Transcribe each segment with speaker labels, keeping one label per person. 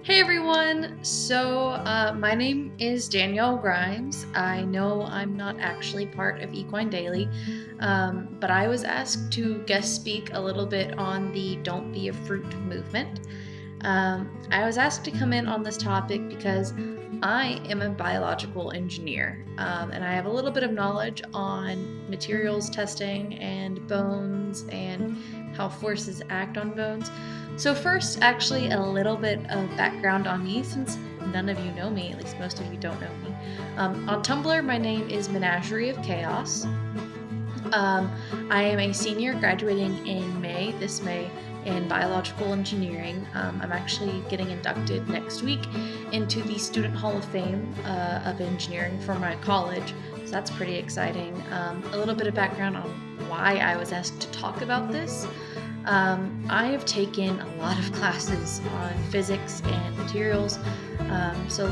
Speaker 1: Hey everyone! My name is Danielle Grimes. I know I'm not actually part of Equine Daily, but I was asked to guest speak a little bit on the Don't Be a Fruit movement. I was asked to come in on this topic because I am a biological engineer, and I have a little bit of knowledge on materials testing and bones and how forces act on bones. So first, actually, a little bit of background on me, since none of you know me, at least most of you don't know me. On Tumblr, my name is Menagerie of Chaos. I am a senior graduating in this May, in biological engineering. I'm actually getting inducted next week into the Student Hall of Fame of engineering for my college, so that's pretty exciting. A little bit of background on why I was asked to talk about this. I have taken a lot of classes on physics and materials. So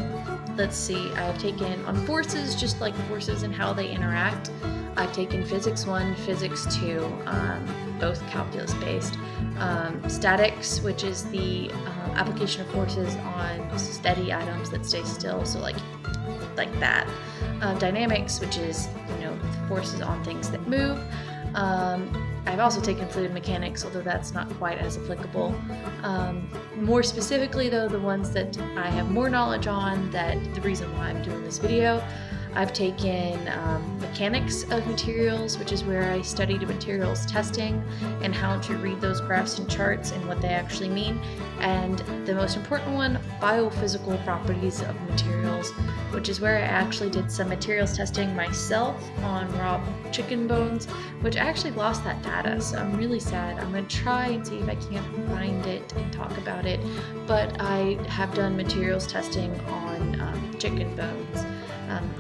Speaker 1: let's see, I have taken on forces, just like forces and how they interact. I've taken Physics 1, Physics 2, both calculus based. Statics, which is the application of forces on steady items that stay still, so like that. Dynamics, which is, forces on things that move. I've also taken fluid mechanics, although that's not quite as applicable. More specifically though, the ones that I have more knowledge on, that the reason why I'm doing this video, I've taken mechanics of materials, which is where I studied materials testing and how to read those graphs and charts and what they actually mean. And the most important one, biophysical properties of materials, which is where I actually did some materials testing myself on raw chicken bones, which I actually lost that data, so I'm really sad. I'm going to try and see if I can't find it and talk about it, but I have done materials testing on chicken bones.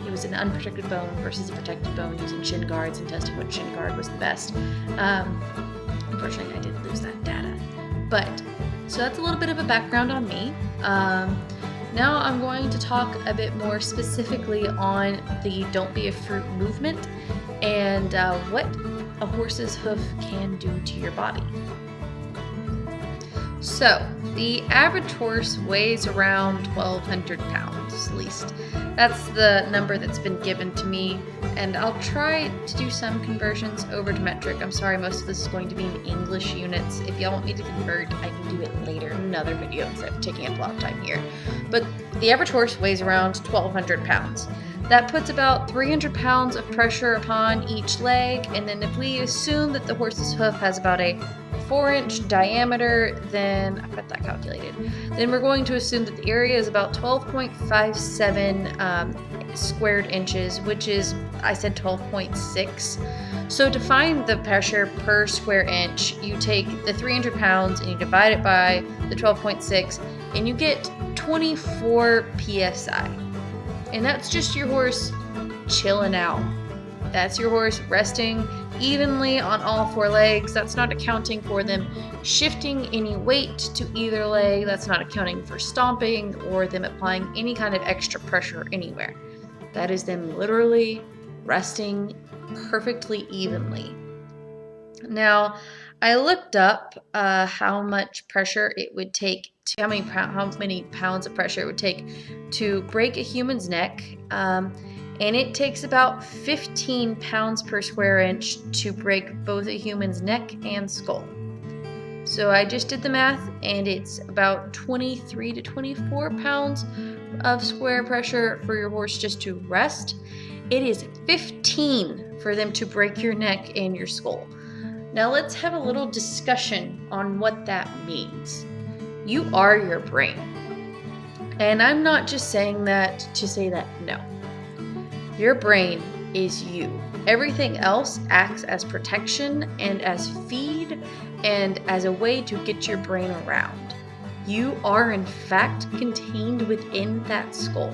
Speaker 1: It was an unprotected bone versus a protected bone using shin guards and testing which shin guard was the best. Unfortunately, I did lose that data. So that's a little bit of a background on me. Now I'm going to talk a bit more specifically on the Don't Be a Fruit movement and what a horse's hoof can do to your body. So, the average horse weighs around 1,200 pounds, at least. That's the number that's been given to me, and I'll try to do some conversions over to metric. I'm sorry, most of this is going to be in English units. If y'all want me to convert, I can do it later in another video instead of taking up a lot of time here. But the average horse weighs around 1,200 pounds. That puts about 300 pounds of pressure upon each leg, and then if we assume that the horse's hoof has about a 4-inch diameter, then I've got that calculated. Then we're going to assume that the area is about 12.57 squared inches, which is, I said 12.6. So to find the pressure per square inch, you take the 300 pounds and you divide it by the 12.6, and you get 24 psi. And that's just your horse chilling out. That's your horse resting evenly on all 4 legs. That's not accounting for them shifting any weight to either leg. That's not accounting for stomping or them applying any kind of extra pressure anywhere. That is them literally resting perfectly evenly. Now, I looked up how much pressure it would take to, how many pounds of pressure it would take to break a human's neck. And it takes about 15 pounds per square inch to break both a human's neck and skull. So I just did the math, and it's about 23 to 24 pounds of square pressure for your horse just to rest. It is 15 for them to break your neck and your skull. Now let's have a little discussion on what that means. You are your brain. And I'm not just saying that to say that, no. Your brain is you. Everything else acts as protection and as feed and as a way to get your brain around. You are in fact contained within that skull.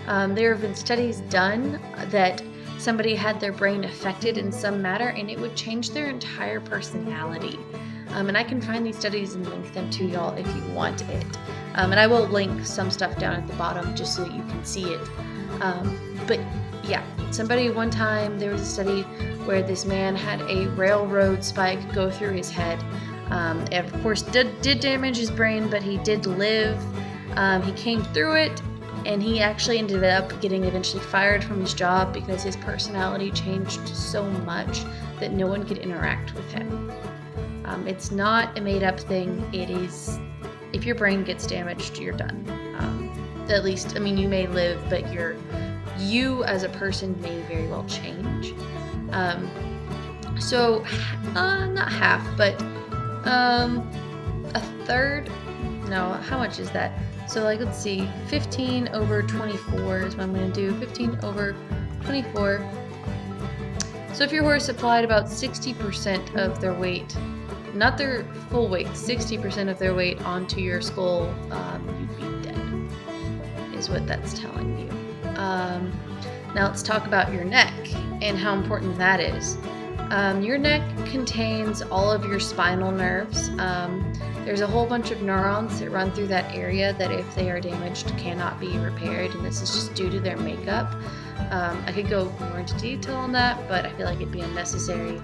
Speaker 1: There have been studies done that somebody had their brain affected in some matter and it would change their entire personality. And I can find these studies and link them to y'all if you want it. And I will link some stuff down at the bottom just so that you can see it. But yeah, one time there was a study where this man had a railroad spike go through his head. And of course did damage his brain, but he did live. He came through it, and he actually ended up getting eventually fired from his job because his personality changed so much that no one could interact with him. It's not a made-up thing. It is, if your brain gets damaged, you're done. At least, I mean, you may live, but you as a person may very well change. So, not half, but a third. No, how much is that? So, like, let's see, 15 over 24 is what I'm going to do. 15 over 24. So if your horse applied about 60% of their weight, not their full weight, 60% of their weight onto your skull, you'd be dead, is what that's telling you. Now let's talk about your neck and how important that is. Your neck contains all of your spinal nerves. There's a whole bunch of neurons that run through that area that, if they are damaged, cannot be repaired, and this is just due to their makeup. I could go more into detail on that, but I feel like it'd be unnecessary.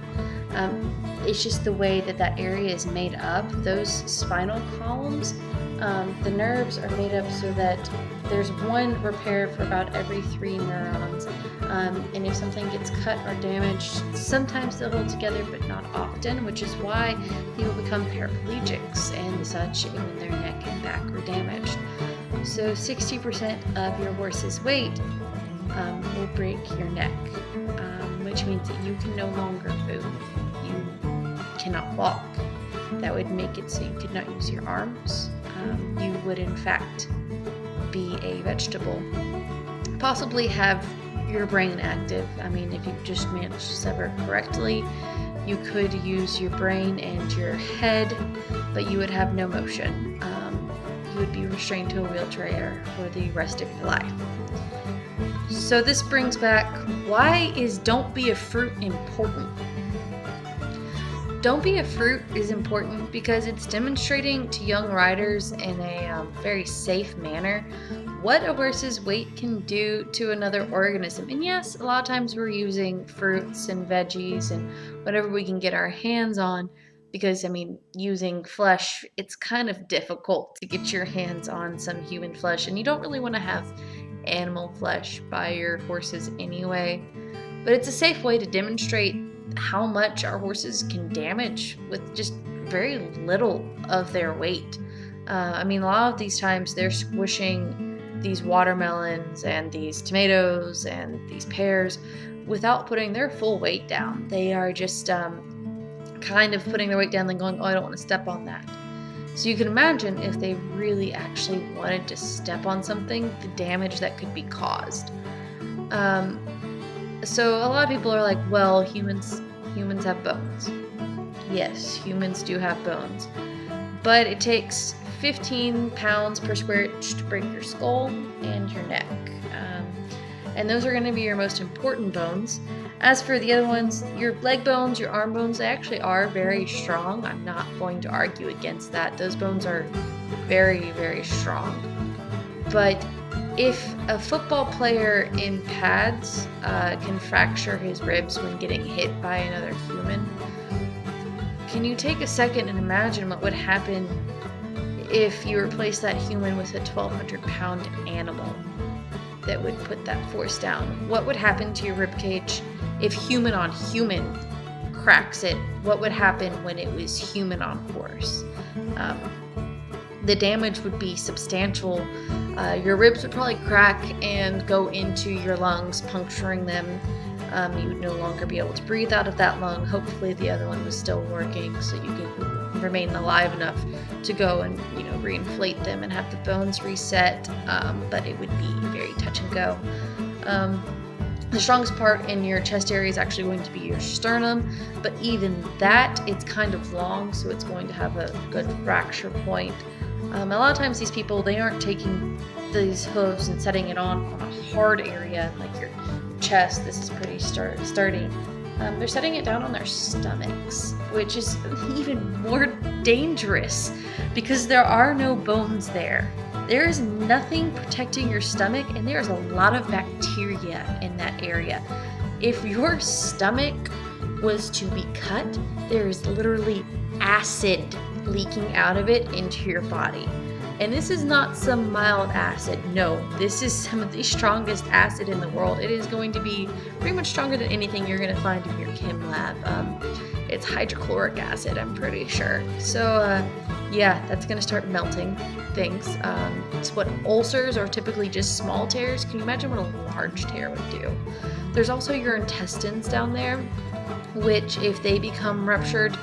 Speaker 1: It's just the way that area is made up. Those spinal columns, the nerves are made up so that there's one repair for about every 3 neurons. And if something gets cut or damaged, sometimes they'll hold together, but not often, which is why people become paraplegics and such when their neck and back are damaged. So 60% of your horse's weight will break your neck, which means that you can no longer move. You cannot walk. That would make it so you could not use your arms. You would, in fact, be a vegetable. Possibly have your brain active. I mean, if you just managed to sever correctly, you could use your brain and your head, but you would have no motion. You would be restrained to a wheelchair for the rest of your life. So this brings back, why is Don't Be a Fruit important? Don't Be a Fruit is important because it's demonstrating to young riders in a very safe manner what a horse's weight can do to another organism. And yes, a lot of times we're using fruits and veggies and whatever we can get our hands on, because, I mean, using flesh, it's kind of difficult to get your hands on some human flesh, and you don't really want to have animal flesh by your horses anyway. But it's a safe way to demonstrate how much our horses can damage with just very little of their weight. I mean, a lot of these times they're squishing these watermelons and these tomatoes and these pears without putting their full weight down. They are just kind of putting their weight down and going, oh, I don't want to step on that. So you can imagine if they really actually wanted to step on something, the damage that could be caused. So a lot of people are like, well, humans have bones. Yes, humans do have bones. But it takes 15 pounds per square inch to break your skull and your neck. And those are going to be your most important bones. As for the other ones, your leg bones, your arm bones, they actually are very strong. I'm not going to argue against that. Those bones are very, very strong. But if a football player in pads can fracture his ribs when getting hit by another human, can you take a second and imagine what would happen if you replace that human with a 1,200-pound animal that would put that force down? What would happen to your ribcage if human on human cracks it? What would happen when it was human on horse? The damage would be substantial. Your ribs would probably crack and go into your lungs, puncturing them. You would no longer be able to breathe out of that lung. Hopefully the other one was still working so you could remain alive enough to go and, reinflate them and have the bones reset. But it would be very touch and go. The strongest part in your chest area is actually going to be your sternum, but even that, it's kind of long, so it's going to have a good fracture point. A lot of times these people, they aren't taking these hooves and setting it on a hard area like your chest. This is pretty sturdy. They're setting it down on their stomachs, which is even more dangerous because there are no bones there. There is nothing protecting your stomach, and there's a lot of bacteria in that area. If your stomach was to be cut, there is literally acid leaking out of it into your body. And this is not some mild acid. No, this is some of the strongest acid in the world. It is going to be pretty much stronger than anything you're going to find in your chem lab. It's hydrochloric acid, I'm pretty sure. So yeah, that's going to start melting things. It's what ulcers are typically just small tears. Can you imagine what a large tear would do? There's also your intestines down there, which if they become ruptured,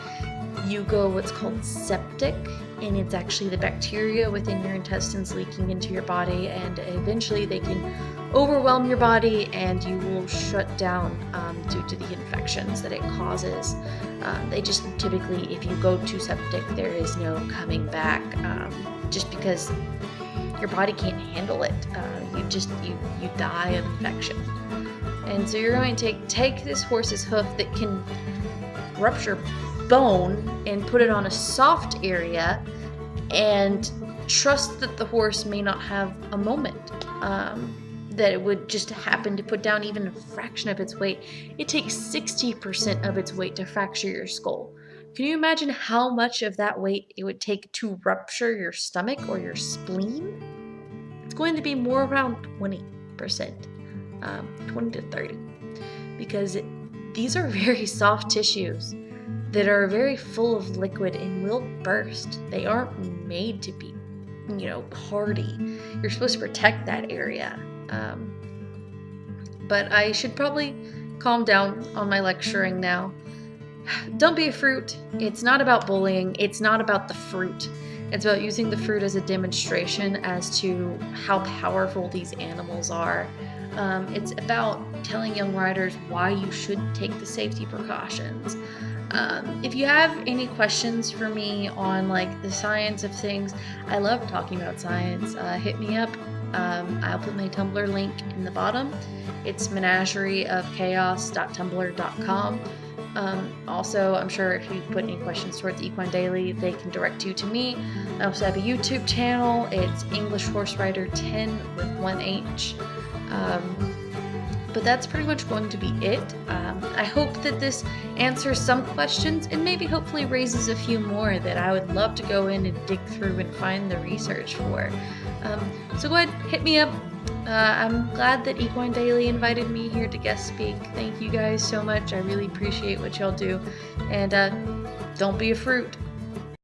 Speaker 1: you go what's called septic, and it's actually the bacteria within your intestines leaking into your body, and eventually they can overwhelm your body and you will shut down due to the infections that it causes. They just typically, if you go to septic, there is no coming back, just because your body can't handle it. You die of infection. And so you're going to take this horse's hoof that can rupture bone and put it on a soft area and trust that the horse may not have a moment, that it would just happen to put down even a fraction of its weight. It takes 60% of its weight to fracture your skull. Can you imagine how much of that weight it would take to rupture your stomach or your spleen? It's going to be more around 20%, 20 to 30, because these are very soft tissues that are very full of liquid and will burst. They aren't made to be, hardy. You're supposed to protect that area. But I should probably calm down on my lecturing now. Don't be a fruit. It's not about bullying. It's not about the fruit. It's about using the fruit as a demonstration as to how powerful these animals are. It's about telling young riders why you should take the safety precautions. If you have any questions for me on the science of things, I love talking about science. Hit me up. I'll put my Tumblr link in the bottom. It's menagerieofchaos.tumblr.com. Also, I'm sure if you put any questions towards Equine Daily, they can direct you to me. I also have a YouTube channel. It's English Horse Rider 10 with 1H. But that's pretty much going to be it. I hope that this answers some questions and maybe hopefully raises a few more that I would love to go in and dig through and find the research for. So go ahead, hit me up. I'm glad that Equine Daily invited me here to guest speak. Thank you guys so much. I really appreciate what y'all do. And don't be a fruit.